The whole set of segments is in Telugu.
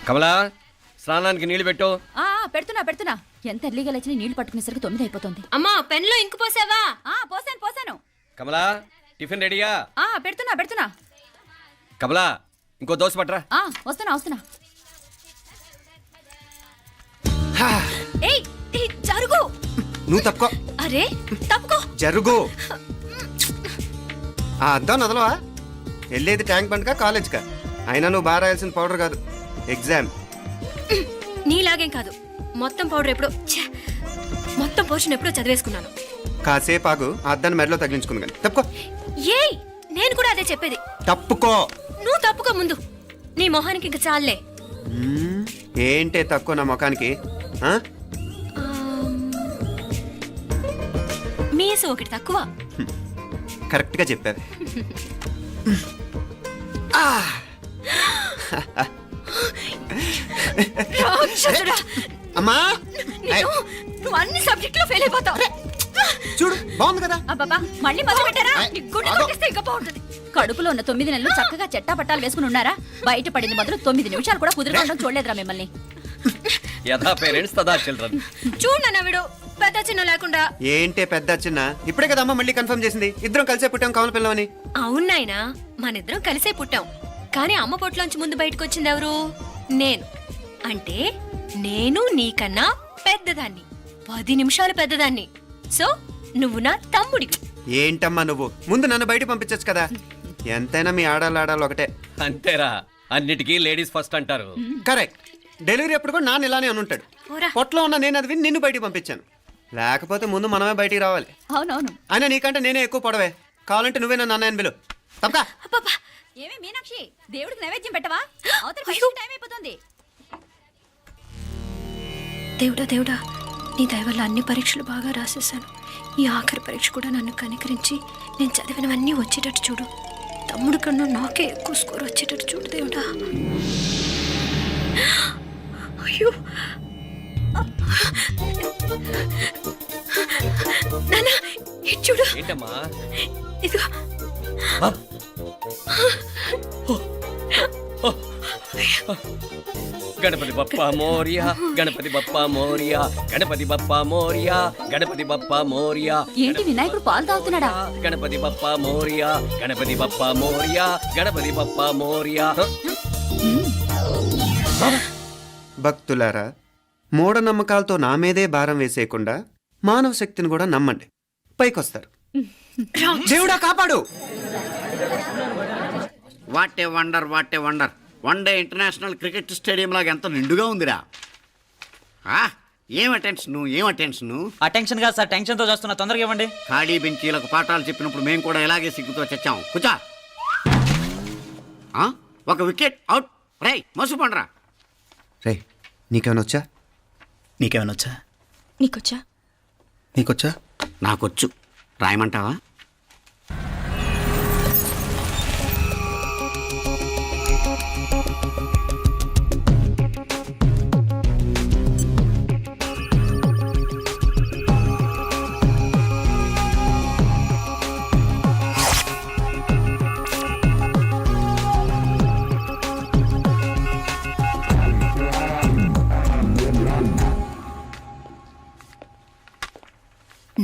కమలా స్నానానికి నీళ్లు పెట్టు. పెడుతున్నా ఎంత ఎర్లీగా లేచిన నీళ్లు పట్టుకునేసరికి 9 అయిపోతుంది. అమ్మా పెన్లో ఇంకు పోసావా? పోసాను. కమలా టిఫిన్ రెడీగా? పెడుతున్నా. కమలా ఇంకో దోశ పట్రా. వస్తున్నా. ఏయ్ జరుగు. నువ్వు తప్పుకో. అరే తప్పుకో. జరుగు. అద్దాం నదలవా? వెళ్ళేది ట్యాంక్ బండ్కా కాలేజ్కా? అయినా నువ్వు బాగా రాయాల్సిన పౌడర్ కాదు, ఎగ్జామ్. నీలాగేం కాదు, మొత్తం పౌడర్ ఎప్పుడో మొత్తం పోర్షన్ ఎప్పుడో చదివేసుకున్నాను. కాసేపు ఆగు, ఆ అద్దాన్ని మెడలో తగిలించుకుంది కానీ. తప్పుకో. ఏయ్ నేను కూడా అదే చెప్పేది. తప్పుకో. నువ్వు తప్పుకో ముందు. నీ మొహానికి ఇంక చాలే. ఏంటే తక్కువ నా ముఖానికి? మీసు ఒకటి తక్కువ. కరెక్ట్ గా చెప్పావు. అమ్మా నువ్వు అన్ని సబ్జెక్ట్ లో ఫెయిల్ అయిపోతావు. చూడు బాగుంది కదా. అబ్బబ్బా మళ్ళీ మొదలు పెట్టారా? ఇంకా బాగుంటుంది. కడుపులో ఉన్న 9 నెలలు చక్కగా చెట్టా పట్టాలు వేసుకుని ఉన్నారా? బయట పడింది మొదలు 9 నిమిషాలు కూడా కుదురుకోవడం చూడలేదురా మిమ్మల్ని. యథా పేరెంట్స్ తదా చిల్డ్రన్. చూడన్నా వీడు పెద్ద చిన్న లేకుండా. ఏంటే పెద్ద చిన్న? ఇప్పుడే కదా అమ్మ మళ్ళీ కన్ఫర్మ్ చేసింది ఇద్దరం కలిసే పుట్టాం కమల పిల్లవని. అవునాయనా, మనిద్దరం కలిసే పుట్టాం. కానీ అమ్మ పొట్లోంచి ముందు బయటకు వచ్చింది ఎవరు? నేను. అంటే నేను నీకన్నా పెద్దదాన్ని, 10 నిమిషాలు పెద్దదాన్ని. సో నువ్వు నా తమ్ముడివి. ఏంటమ్మా నువ్వు? ముందు నన్ను బయట పంపించచ్చు కదా. ఎంతైనా మీ ఆడాలు ఒకటే. అంతేరా, అన్నిటికీ లేడీస్ ఫస్ట్ అంటారు. కరెక్ట్. డెలివరీ అప్పుడు కూడా నాన్న ఇలానే ఉంటాడు. పొట్లో ఉన్న నేను అది విని నిన్ను బయటికి పంపించాను. లేకపోతే ముందు మనమే బయటికి రావాలి. అవునవును. అయినా నీకంటే నేనే ఎక్కువ పొడవే. కావాలంటే నువ్వే నన్ను అన్నయ్యను పిలు. తప్పకా. ఏమి మీనాక్షి, దేవుడికి నైవేద్యం పెట్టవా? టైం అయిపోతుంది. దేవుడా, నీ దయ వల్ల అన్ని పరీక్షలు బాగా రాసేసాను. ఈ ఆఖరి పరీక్ష కూడా నన్ను కనికరించి నేను చదివినవన్నీ వచ్చేటట్టు చూడు. తమ్ముడు కన్నా నాకే ఎక్కువ స్కోర్ వచ్చేటట్టు చూడు దేవుడా. అయ్యో నాన్న, ఇది చూడు. ఏంటమ్మా? ఇదిగో. గణపతి బప్పా మోరియా, గణపతి బప్పా మోరియా, గణపతి బప్పా మోరియా, గణపతి బప్పా మోరియా. ఏంటి వినాయకుడు పాలు తాగుతున్నాడా? గణపతి బప్పా మోరియా, గణపతి బప్పా మోరియా, గణపతి బప్పా మోరియా. భక్తులారా, మూఢనమ్మకాలతో నా మీదే భారం వేసేయకుండా మానవ శక్తిని కూడా నమ్మండి, పైకొస్తారు. దేవుడా కాపాడు. What a wonder, what a wonder. One day international cricket stadium లాగా ఎంత నిండుగా ఉందిరా. ఏం అటెన్షన్? అటెన్షన్ కాదు సార్, టెన్షన్ తో చూస్తున్నా. తొందరగా ఇవ్వండి. ఖాళీ బెంచీలకు పాఠాలు చెప్పినప్పుడు మేము కూడా ఇలాగే సిగ్గుతో చచ్చాం. కూర్చో. ఒక వికెట్ అవుట్. రై మసు పండరా. రే నీకేమైనా వచ్చా? నీకేమైనా వచ్చా? నీకొచ్చా? నాకొచ్చు. రాయమంటావా?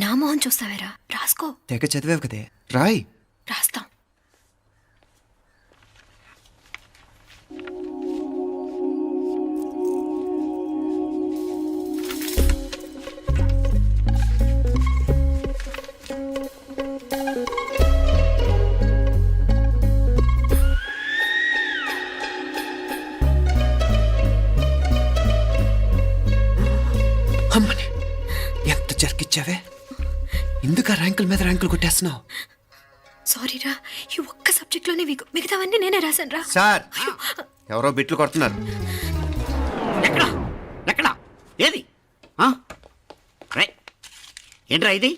నా మొహం చూస్తావేరా? రాసుకో. తెగ చదివావు కదే, రాయ్. రాస్తాం. అమ్మని ఎంత జరికిచ్చావే. ఎందుకు ర్యాంకుల మీద ర్యాంకులు కొట్టేస్తున్నావు? సారీరా, ఈ ఒక్క సబ్జెక్ట్ లోనే మిగతావన్నీ నేనే రాశాను రా. సార్, ఎవరో బిట్లు కొడుతున్నారు. ఎక్కడా? ఏది? ఏంట్రా ఇది?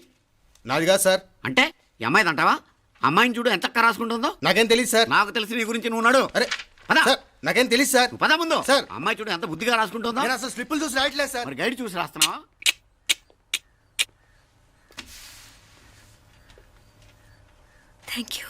నాది కాదు సార్. అంటే ఈ అమ్మాయిది అంటావా? అమ్మాయిని చూడు ఎంత రాసుకుంటుందో. నాకేం తెలియదు సార్. నాకు తెలిసి నీ గురించి నువ్వు నాడు. అరే పదా. సార్, నాకేం తెలియదు సార్. పదా ముందు. సార్, అమ్మాయి చూడు ఎంత బుద్ధిగా రాసుకుంటుందో. నేను అసలు స్లిప్పులు చూసి రాయట్లేదు సార్. మరి గైడ్ చూసి రాస్తున్నావా? Thank you.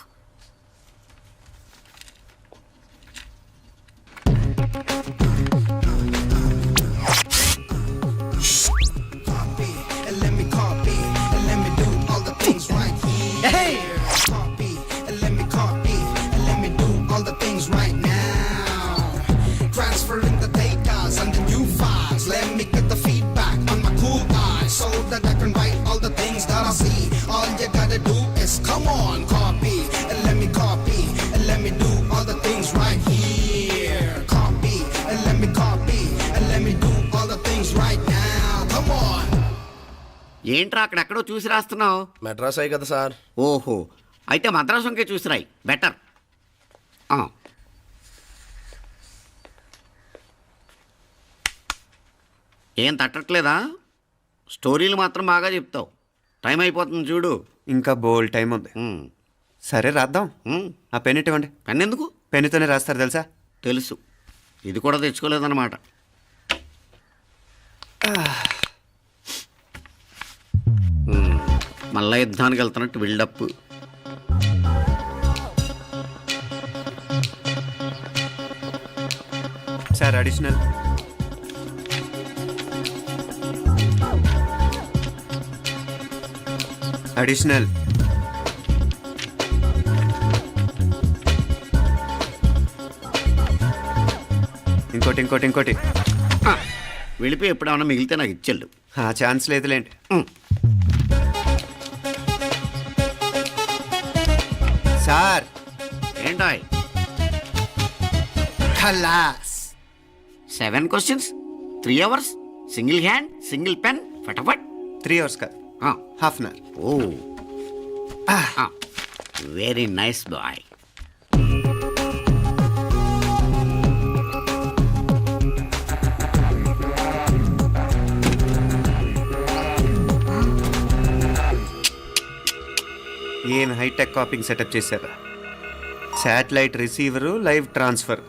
ఏంట్రా అక్కడెక్కడో చూసి రాస్తున్నావు? మెడ్రాస్ అయ్యి కదా సార్. ఓహో, అయితే మద్రాసు వంకే చూసి రాయి, బెటర్. ఏం తట్టట్లేదా? స్టోరీలు మాత్రం బాగా చెప్తావు. టైం అయిపోతుంది చూడు. ఇంకా బోల్ టైం ఉంది. ఉమ్, సరే రాద్దాం. ఉమ్. ఆ పెన్ ఇవ్వండి. పెన్ ఎందుకు? పెన్నుతోనే రాస్తారు తెలుసా? తెలుసు, ఇది కూడా తెచ్చుకోలేదన్నమాట. మళ్ళా యుద్ధానికి వెళ్తున్నట్టు బిల్డప్. Sir additional. అడిషనల్. ఇంకోటి వెళ్ళిపోయి ఎప్పుడేమన్నా మిగిలితే నాకు ఇచ్చెళ్ళు. ఆ ఛాన్స్ లేదులేండి. సార్ ఏంటాయ్? ఖలాస్. 7 questions, 3 hours, single hand, single pen, ఫటాఫట్. 3 hours కాదు, half an hour. Oh, very nice boy. ఏం హైటెక్ కాపింగ్ సెటప్ చేశారా? Satellite receiver, live transfer.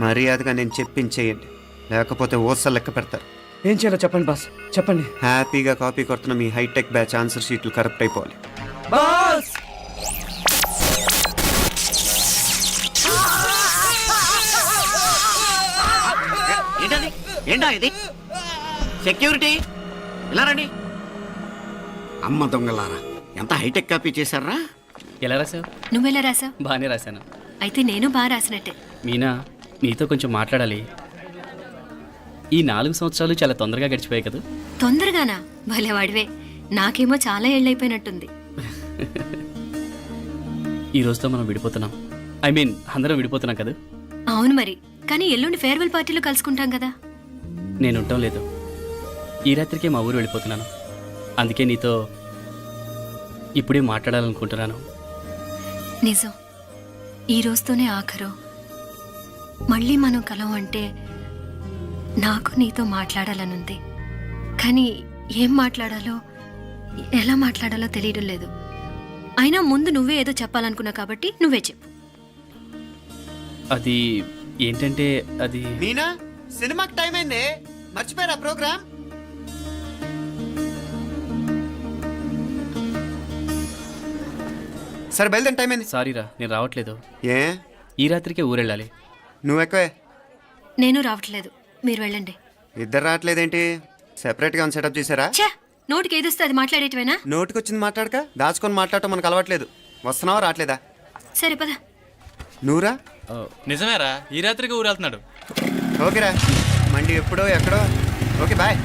మర్యాదగా నేను చెప్పించేయండి, లేకపోతే ఓసలు లెక్క పెడతారు. ఏం చేయాలో చెప్పండి బాస్, చెప్పండి. హ్యాపీగా కాపీ కొడుతున్న మీ హైటెక్ బ్యాచ్ ఆన్సర్ షీట్లు కరెక్ట్ అయిపోవాలి. బాస్ ఏంటది? ఏంటా ఇది? సెక్యూరిటీ ఇలా రండి. అమ్మ దొంగలారా, ఎంత హైటెక్ కాపీ చేశారా? ఎలా రాసావు? నువ్వెలా రాసావు? బాగానే రాశాను. అయితే నేను బాగా రాసినట్టే. మీనా, నీతో కొంచెం మాట్లాడాలి. ఈ 4 సంవత్సరాలు చాలా తొందరగా గడిచిపోయాయి కదా. తొందరగానా? భలేవాడివే. నాకేమో చాలా ఏళ్ళైపోయినట్టుంది. ఈ రోజుతో మనం విడిపోతున్నాం. ఐ మీన్ అందరం విడిపోతున్నాం కదా. అవును మరి, కానీ ఎల్లుండి ఫేర్వెల్ పార్టీలో కలుసుకుంటాం కదా. నేను ఉండటం లేదు. ఈ రాత్రికే మా ఊరు వెళ్ళిపోతున్నాను. అందుకే నీతో ఇప్పుడే మాట్లాడాలనుకుంటున్నాను. నిజం, ఈ రోజుతోనే ఆఖరు. మళ్ళీ మనం కలం అంటే నాకు నీతో మాట్లాడాలనుంది. కానీ ఏం మాట్లాడాలో, ఎలా మాట్లాడాలో తెలియడం లేదు. అయినా ముందు నువ్వే ఏదో చెప్పాలనుకున్నా కాబట్టి నువ్వే చెప్పు. అది ఏంటంటే అది మీనా, సినిమాకి టైం అయింది, మర్చిపోయారా ప్రోగ్రామ్? సరే బయలుదేరి, టైం అయింది. సారీరా, నేను రావట్లేదు. ఏ? ఈ రాత్రికే ఊరెళ్ళాలి. నువ్వు ఎక్కువే. నేను రావట్లేదు, మీరు వెళ్ళండి. ఇద్దరు రావట్లేదేంటి? సెపరేట్గా సెటప్ చేశారా? ఛే, నోటికి ఏదొస్తే అది మాట్లాడేటివేనా? నోటికొచ్చింది మాట్లాడక దాచుకొని మాట్లాడటం మనకు అలవాట్లేదు. వస్తున్నావా రావట్లేదా? సరే పద. నువ్వురా. నిజమేరా, ఈ రాత్రికి ఊరెళ్తున్నాడు. ఓకేరా, మండి ఎప్పుడో ఎక్కడో. Okay bye.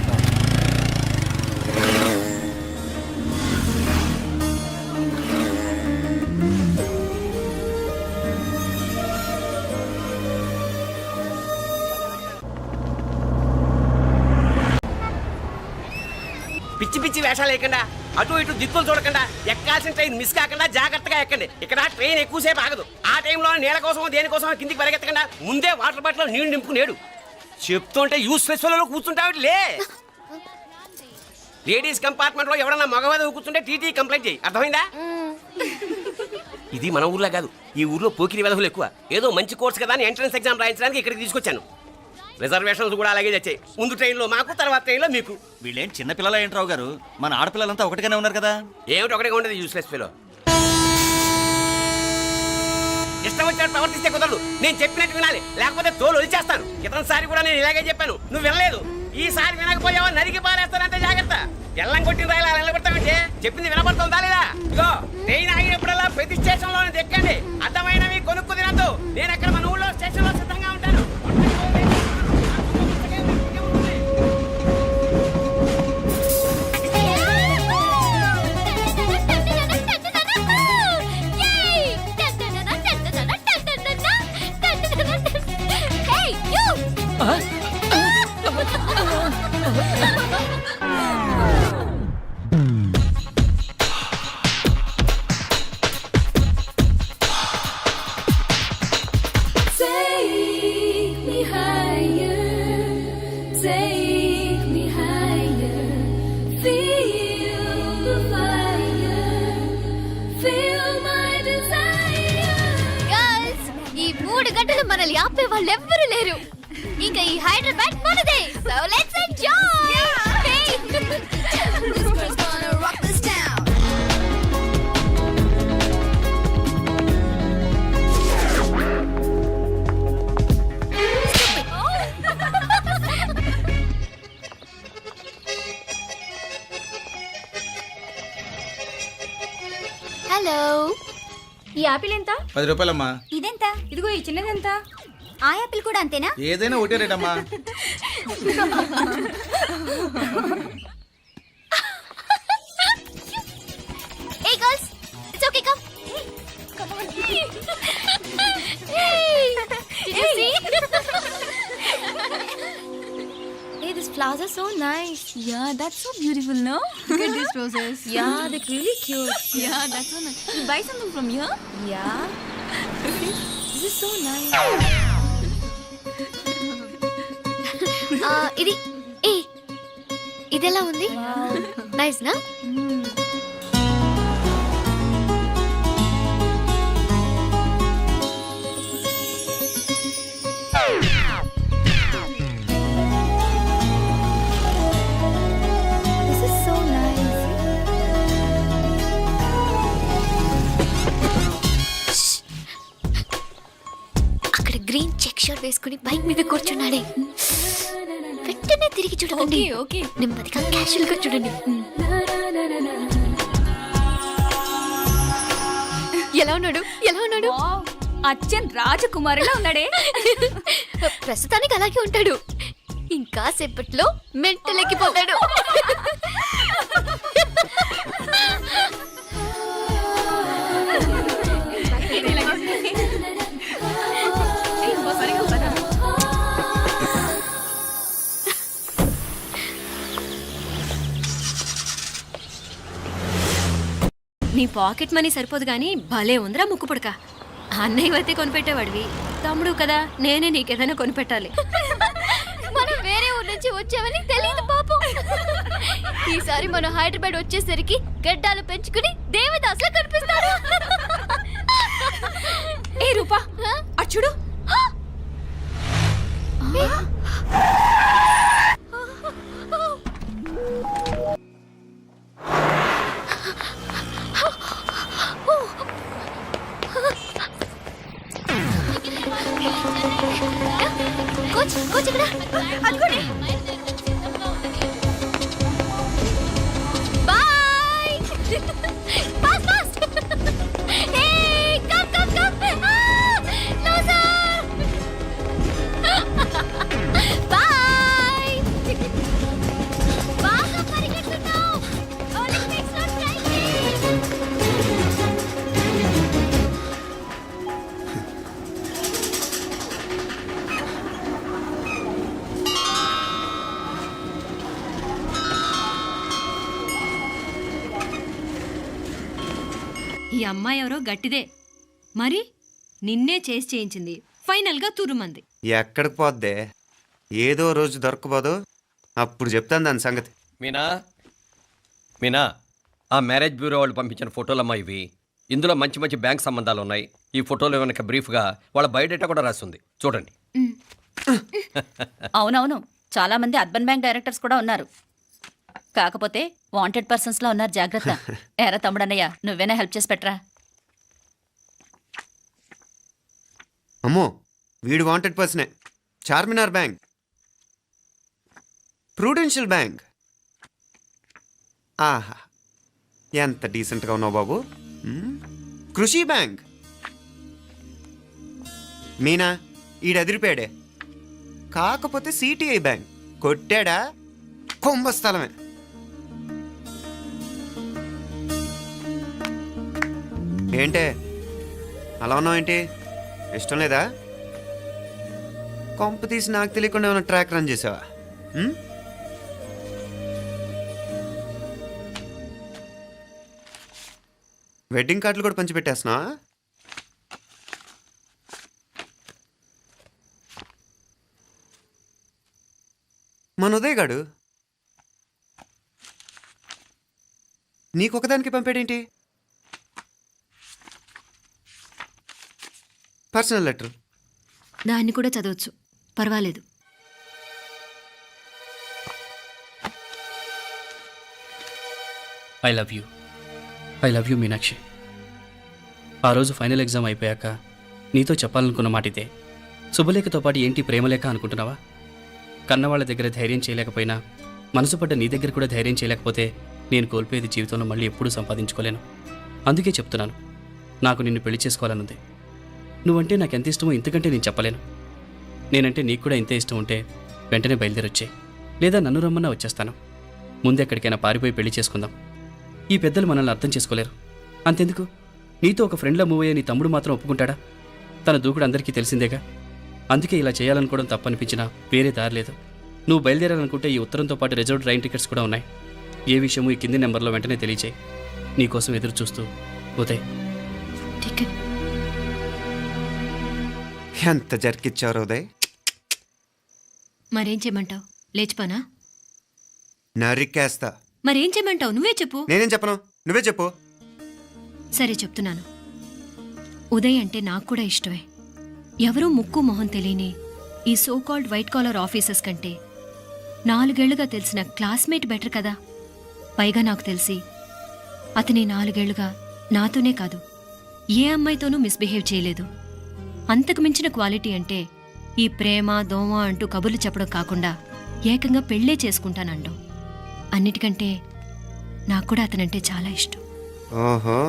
పిచ్చి పిచ్చి వేషాలు వేయకుండా, అటు ఇటు దిక్కులు చూడకుండా, ఎక్కాల్సిన ట్రైన్ మిస్ కాకుండా జాగ్రత్తగా ఎక్కండి. ఇక్కడ ట్రైన్ ఎక్కువసేపు ఆగదు. ఆ టైంలో నీళ్ళ కోసం దేనికోసం కిందికి పరిగెత్తకుండా ముందే వాటర్ బాటిల్ నీళ్లు నింపుకునేడు. చెప్తుంటే యూస్లెస్ లో కూర్చుంటావు. లే, లేడీస్ కంపార్ట్మెంట్ లో ఎవడన్నా మగవాది కూర్చుంటే టీటీ కంప్లైంట్ చేయి. అర్థమైందా? ఇది మన ఊర్లో కాదు, ఈ ఊర్లో పోకిరి వెధవులు ఎక్కువ. ఏదో మంచి కోర్స్ కదా అని ఎంట్రన్స్ ఎగ్జామ్ రాయించడానికి ఇక్కడికి తీసుకొచ్చాను. రిజర్వేషన్స్ కూడా అలాగే వచ్చాయి. ముందు ట్రైన్లో మాకు, తర్వాత ట్రైన్లో మీకు. వీళ్ళేం చిన్నపిల్లల ఏంట్రావు గారు, మన ఆడపిల్లలంతా ఒకటిగానే ఉన్నారు కదా. ఏమిటి ఒకటిగా ఉండదు యూస్లెస్ ఫెలో. ఇష్టం వచ్చినట్టు ప్రవర్తిస్తే కుదరదు. నేను చెప్పినట్టు వినాలి, లేకపోతే తోలు వదిలేస్తాను. క్రితంసారి కూడా నేను ఇలాగే చెప్పాను, నువ్వు వినలేదు. ఈసారి వినకపోయావా నరికి పారేస్తానంటే జాగ్రత్త. ఎల్లం కొట్టిన రాయలా నిలబెడతామంటే చెప్పింది వినపడుతుందా లేదా? ఇగో ట్రైన్ ఆగినప్పుడల్లా ప్రతి స్టేషన్ లో ఎక్కండి. అర్థమైనవి కొనుక్కు తినద్దు. నేను ఎక్కడ మన ఊళ్ళో స్టేషన్ లో సిద్ధంగా ఉంటాను. Take me higher, feel the fire, feel my desire. Girls, ఈ 3 గంటలు మనల్ని ఆపే వాళ్ళు ఎవ్వరూ లేరు. ఇంకా ఈ హైదరాబాద్ మనదే. So let's enjoy. This girl's gonna rock this town. Hello, ఈ యాపిల్ ఎంత? 10 రూపాయలమ్మా. ఇదెంత? ఇదిగో ఈ చిన్నది ఎంత? ఆ యాపిల్ కూడా అంతేనా? ఏదైనా ఒకటే రేట్ అమ్మా. Hey girls, it's okay, come. Come on. Hey, did you see? Hey, these flowers are so nice. Yeah, that's so beautiful, no? Look at these roses. Yeah, they're really cute. Yeah, that's so nice. You buy something from here? Yeah. This is so nice. ఇది ఇది ఎలా ఉంది? నైస్ నా? This is so nice. అక్కడ గ్రీన్ చెక్ షర్ట్ వేసుకుని బైక్ మీద కూర్చున్నాడే. వెంటనే తిరిగి చూడండి. ఓకే. నెమ్మదిగా క్యాషువల్ గా చూడండి. ఎలా ఉన్నాడు? ఎలా ఉన్నాడు? అచ్చన్ రాజకుమారిలా ఉన్నాడే. ప్రస్తుతానికి అలాగే ఉంటాడు. ఇంకా సేపట్లో మెంటల్ ఎక్కిపోతాడు. నీ పాకెట్ మనీ సరిపోదు గానీ భలే ఉందిరా ముక్కు పుడక. అన్నయ్య అయితే కొనిపెట్టేవాడివి, తమ్ముడు కదా నేనే నీకేదైనా కొనిపెట్టాలి. మనం వేరే ఊరు నుంచి వచ్చామని తెలియదు పాపం. ఈసారి మనం హైదరాబాద్ వచ్చేసరికి గడ్డాలు పెంచుకుని దేవదాసులా కనిపిస్తాడు. ఏ రూపా, అటు చూడు. కోచ్ కోచ్ ఇక్కడ అనుకోండి. Bye. Fast fast. Hey come come come. No sir. Bye. బాగా పరిగెత్తుతున్నావు. ఒలింపిక్స్ లో ట్రై చేయి. ఈ అమ్మాయి ఎవరో గట్టిదే, మరి నిన్నే చేసి చేయించింది, ఫైనల్ గా తురుమంది. ఎక్కడికి పోద్దే? ఏదో రోజు దొరకపోదు, అప్పుడు చెప్తాను దాని సంగతి. మీనా మీనా, ఆ మ్యారేజ్ బ్యూరో వాళ్ళు పంపించిన ఫోటోలమ్మా ఇవి. ఇందులో మంచి మంచి బ్యాంక్ సంబంధాలు ఉన్నాయి. ఈ ఫోటోలో వెనక బ్రీఫ్గా వాళ్ళ బయోడేటా కూడా రాస్తుంది, చూడండి. అవునవును, చాలా మంది అర్బన్ బ్యాంక్ డైరెక్టర్స్ కూడా ఉన్నారు. కాకపోతే వాంటెడ్ పర్సన్స్ లా ఉన్నారు, జాగ్రత్త. ఎరా తమ్ముడన్నయ్య, నువ్వేనా హెల్ప్ చేసి పెట్టరా. అమ్మో, వీడు వాంటెడ్ పర్సనే. Charminar bank, Prudential bank. ఆహా, ఎంత డీసెంట్గా ఉన్నావు బాబు. కృషి బ్యాంక్. మీనా, ఈడు ఎదిరిపోయాడే. కాకపోతే సిటిఐ బ్యాంక్ కొట్టాడా కుంభస్థలమే. ఏంటే అలా ఉన్నావు? ఏంటి ఇష్టం లేదా? కొంప తీసి నాకు తెలియకుండా ఏమైనా ట్రాక్ రన్ చేసావా? వెడ్డింగ్ కార్డులు కూడా పంచిపెట్టేస్తున్నా. మన ఉదయ్ గాడు నీకొకదానికి పంపాడేంటి? Personal letter. దాన్ని కూడా చదవచ్చు, పర్వాలేదు. I love you Meenakshi. ఆ రోజు ఫైనల్ ఎగ్జామ్ అయిపోయాక నీతో చెప్పాలనుకున్న మాట ఇదే. శుభలేఖతో పాటు ఏంటి ప్రేమలేఖ అనుకుంటున్నావా? కన్నవాళ్ళ దగ్గర ధైర్యం చేయలేకపోయినా మనసు పడ్డ నీ దగ్గర కూడా ధైర్యం చేయలేకపోతే నేను కోల్పోయేది జీవితంలో మళ్ళీ ఎప్పుడూ సంపాదించుకోలేను. అందుకే చెప్తున్నాను, నాకు నిన్ను పెళ్లి చేసుకోవాలనుంది. నువ్వంటే నాకు ఎంత ఇష్టమో ఇంతకంటే నేను చెప్పలేను. నేనంటే నీకు కూడా ఇంతే ఇష్టం ఉంటే వెంటనే బయలుదేరొచ్చే, లేదా నన్ను రమ్మన్నా వచ్చేస్తాను. ముందెక్కడికైనా పారిపోయి పెళ్లి చేసుకుందాం. ఈ పెద్దలు మనల్ని అర్థం చేసుకోలేరు. అంతెందుకు, నీతో ఒక ఫ్రెండ్లా మూవ్ అయ్యే నీ తమ్ముడు మాత్రం ఒప్పుకుంటాడా? తన దూకుడు అందరికీ తెలిసిందేగా. అందుకే ఇలా చేయాలనుకోవడం తప్పనిపించినా వేరే దారి లేదు. నువ్వు బయలుదేరాలనుకుంటే ఈ ఉత్తరంతో పాటు రిజర్వ్ ట్రైన్ టికెట్స్ కూడా ఉన్నాయి. ఏ విషయమూ ఈ కింది నెంబర్లో వెంటనే తెలియచేయి. నీకోసం ఎదురు చూస్తూ ఉదయ్. టికెట్ ఎంత జరికిచ్చావు ఉదయ్. మరేం చేయమంటావు? లేచిపోనా? నరికేస్తా. మరేం చేయమంటావు? నువ్వే చెప్పు. నేనేం చెప్పను, నువ్వే చెప్పు. సరే చెప్తున్నాను. ఉదయ్ అంటే నాకు కూడా ఇష్టమే. ఎవరూ ముక్కు మొహం తెలియని ఈ so called white collar officers కంటే 4 ఏళ్లుగా తెలిసిన క్లాస్మేట్ బెటర్ కదా. పైగా నాకు తెలిసి అతని 4 ఏళ్లుగా నాతోనే కాదు ఏ అమ్మాయితోనూ మిస్బిహేవ్ చేయలేదు. అంతకు మించిన క్వాలిటీ అంటే ఈ ప్రేమ దోమ అంటూ కబుర్లు చెప్పడం కాకుండా ఏకంగా పెళ్ళే చేసుకుంటానండం. అన్నిటికంటే నాకు కూడా అతనంటే చాలా ఇష్టం. ఓహో,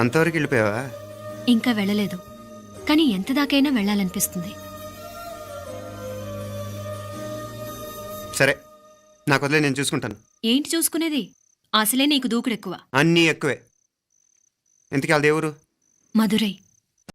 అంతవరకు వెళ్ళిపోయావా? ఇంకా వెళ్ళలేదు, కానీ ఎంత దాకైనా వెళ్ళాలనిపిస్తుంది. సరే, నాకు వదిలే, నేను చూసుకుంటాను. ఏంటి చూసుకునేది? అసలే నీకు దూకుడెక్కువ. అన్నీ ఎక్కువే. ఇంతకీ వాళ్ళ దేవురు? మధురై.